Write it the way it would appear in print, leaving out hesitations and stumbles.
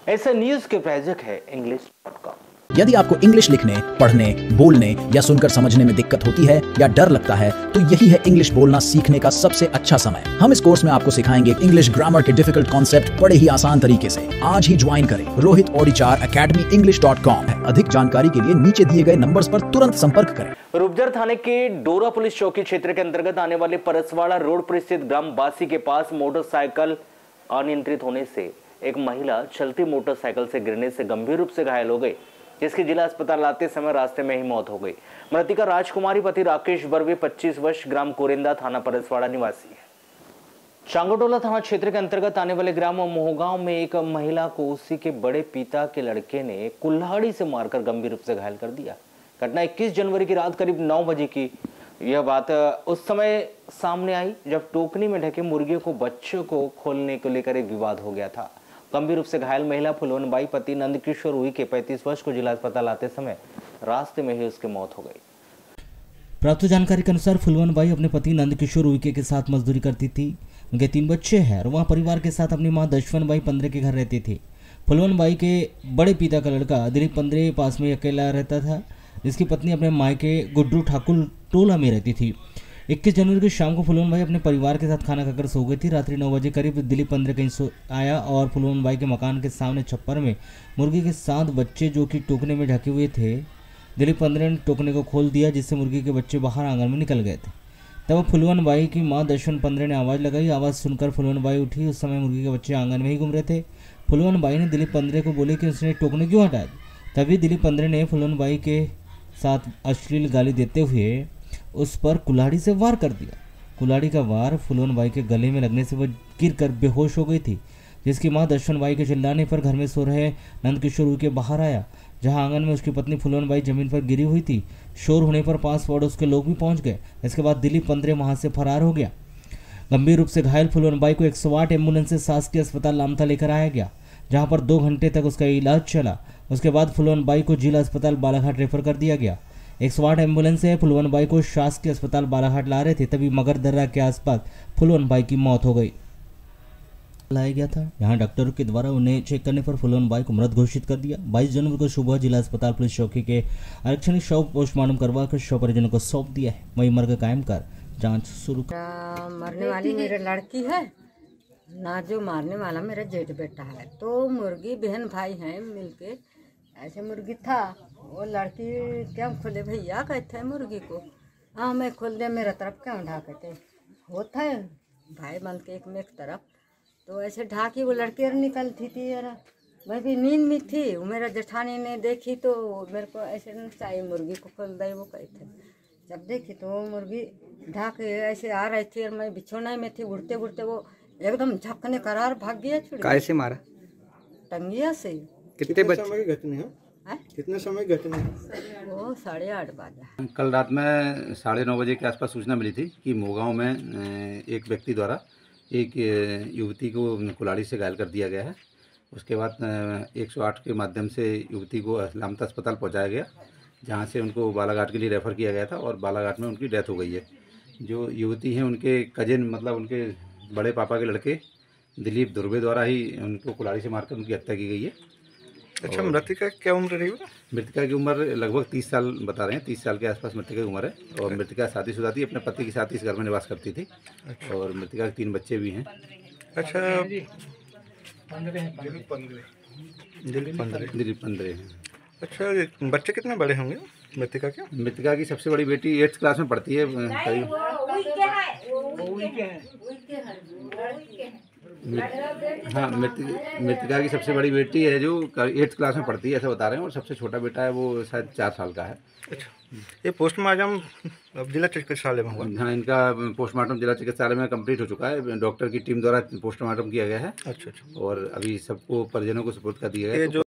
ऐसे न्यूज के प्रायोजक है English.com। यदि आपको इंग्लिश लिखने, पढ़ने, बोलने या सुनकर समझने में दिक्कत होती है या डर लगता है तो यही है इंग्लिश बोलना सीखने का सबसे अच्छा समय। हम इस कोर्स में आपको सिखाएंगे इंग्लिश ग्रामर के डिफिकल्ट कॉन्सेप्ट बड़े ही आसान तरीके से। आज ही ज्वाइन करें रोहित ऑडिचार अकेडमी English.com। अधिक जानकारी के लिए नीचे दिए गए नंबर्स पर तुरंत संपर्क करें। रूपजर थाने के डोरा पुलिस चौकी क्षेत्र के अंतर्गत आने वाले परसवाड़ा रोड पर स्थित ग्राम बासी के पास मोटरसाइकिल अनियंत्रित होने से एक महिला चलती मोटरसाइकिल से गिरने से गंभीर रूप से घायल हो गई, जिसकी जिला अस्पताल लाते समय रास्ते में ही मौत हो गई। मृतका राजकुमारी पति राकेश बर्वे 25 वर्ष ग्राम कोरेंदा थाना परसवाड़ा निवासी है। चांगटोला थाना क्षेत्र के अंतर्गत आने वाले ग्राम मोहगांव में एक महिला को उसी के बड़े पिता के लड़के ने कुल्हाड़ी से मारकर गंभीर रूप से घायल कर दिया। घटना 21 जनवरी की रात करीब 9 बजे की यह बात उस समय सामने आई जब टोकनी में ढके मुर्गियों को बच्चों को खोलने को लेकर एक विवाद हो गया था। गंभीर रूप से घायल महिला फुलवनबाई पति नंदकिशोर उइके 35 वर्ष को जिला अस्पताल आते समय रास्ते में ही उसकी मौत हो गई। प्राप्त जानकारी के अनुसार फुलवनबाई अपने पति नंदकिशोर उइके के साथ मजदूरी करती थी। उनके 3 बच्चे हैं और वह परिवार के साथ अपनी मां दशवनबाई पंद्रे के घर रहती थी। फुलवनबाई के बड़े पिता का लड़का दिलीप पंद्रे पास में अकेला रहता था, जिसकी पत्नी अपने मायके गुड्डू ठाकुर टोला में रहती थी। 21 जनवरी की शाम को फुलवनबाई अपने परिवार के साथ खाना खाकर सो गई थी। रात्रि 9 बजे करीब दिलीप पंद्रे कहीं आया और फुलवनबाई के मकान के सामने छप्पर में मुर्गी के 7 बच्चे जो कि टोकने में ढके हुए थे, दिलीप पंद्रे ने टोकने को खोल दिया, जिससे मुर्गी के बच्चे बाहर आंगन में निकल गए थे। तब फुलवनबाई की मां दशवन पंद्रे ने आवाज़ लगाई। आवाज़ सुनकर फुलवनबाई उठी। उस समय मुर्गी के बच्चे आंगन में ही घूम रहे थे। फुलवनबाई ने दिलीप पंद्रे को बोले कि उसने टोकने क्यों हटाया। तभी दिलीप पंद्रे ने फुलवनबाई के साथ अश्लील गाली देते हुए उस पर कुल्हाड़ी से वार कर दिया। कुल्हाड़ी का वार फुलवनबाई के गले में लगने से वह गिरकर बेहोश हो गई थी, जिसकी मां दशवनबाई के चिल्लाने पर घर में सो रहे नंदकिशोर उइके बाहर आया, जहां आंगन में उसकी पत्नी फुलवनबाई जमीन पर गिरी हुई थी। शोर होने पर पास पड़ोस के लोग भी पहुंच गए। इसके बाद दिलीप पंद्रे वहां से फरार हो गया। गंभीर रूप से घायल फुलवनबाई को 108 एम्बुलेंस से शासकीय अस्पताल लामता लेकर आया गया, जहाँ पर 2 घंटे तक उसका इलाज चला। उसके बाद फुलवनबाई को जिला अस्पताल बालाघाट रेफर कर दिया गया। 108 एम्बुलेंस से फुलवनबाई को शासकीय अस्पताल बालाघाट ला रहे थे, तभी मगर दर्रा के आसपास फुलवनबाई की मौत हो गई। लाया गया था, यहाँ डॉक्टरों के द्वारा उन्हें चेक करने पर फुलवनबाई को मृत घोषित कर दिया। 22 जनवरी को सुबह जिला अस्पताल पुलिस चौकी के आरक्षण शव पोस्टमार्टम करवाकर शव परिजनों को सौंप दिया है। वही मर्ग कायम कर जाँच शुरू। मरने वाली मेरी लड़की है ना, जो मारने वाला मेरा जेठ बेटा है। तो मुर्गी बहन भाई हैं मिलके, ऐसे मुर्गी था। वो लड़की क्या खोले भैया कहते हैं मुर्गी को, हाँ मैं खोल दे, मेरा तरफ क्यों ढाकते होता है भाई बंद के एक में एक तरफ। तो ऐसे ढाकी वो लड़की निकलती थी यार, मैं भी नींद में थी। मेरा जेठानी ने देखी तो मेरे को ऐसे चाहिए मुर्गी को खोल दे, वो कहते। जब देखी तो मुर्गी ढाक ऐसे आ रही थी और मैं बिछोना में थी। उड़ते उड़ते वो एकदम झपकने करार भाग गया। कैसे मारा? टंगिया से। कितने बच्चे घटना है? कितने समय घटना है? वो 8:30 बजे। कल रात में 9:30 बजे के आसपास सूचना मिली थी कि मोहगांव में एक व्यक्ति द्वारा एक युवती को कुल्हाड़ी से घायल कर दिया गया है। उसके बाद 108 के माध्यम से युवती को लामता अस्पताल पहुंचाया गया, जहां से उनको बालाघाट के लिए रेफ़र किया गया था और बालाघाट में उनकी डेथ हो गई है। जो युवती हैं उनके कजिन मतलब उनके बड़े पापा के लड़के दिलीप धुर्वे द्वारा ही उनको कुल्हाड़ी से मारकर उनकी हत्या की गई है। अच्छा, मृतका क्या उम्र रही होगी? मृतका की उम्र लगभग 30 साल बता रहे हैं, 30 साल के आसपास मृतका की उम्र है। और मृतका शादीशुदा थी, अपने पति के साथ इस घर में निवास करती थी। और मृतका के 3 बच्चे भी हैं। अच्छा, दिलीप पंद्रे हैं। अच्छा, बच्चे कितने बड़े होंगे मृतका के? मृतका की सबसे बड़ी बेटी 8th क्लास में पढ़ती है। हाँ, मृतका की सबसे बड़ी बेटी है जो 8th क्लास में पढ़ती है, ऐसा बता रहे हैं। और सबसे छोटा बेटा है वो शायद 4 साल का है। अच्छा, ये पोस्टमार्टम अब जिला चिकित्सालय में हुआ? हाँ, इनका पोस्टमार्टम जिला चिकित्सालय में कंप्लीट हो चुका है। डॉक्टर की टीम द्वारा पोस्टमार्टम किया गया है। अच्छा। और अभी सबको परिजनों को सुपुर्द कर दिया गया है।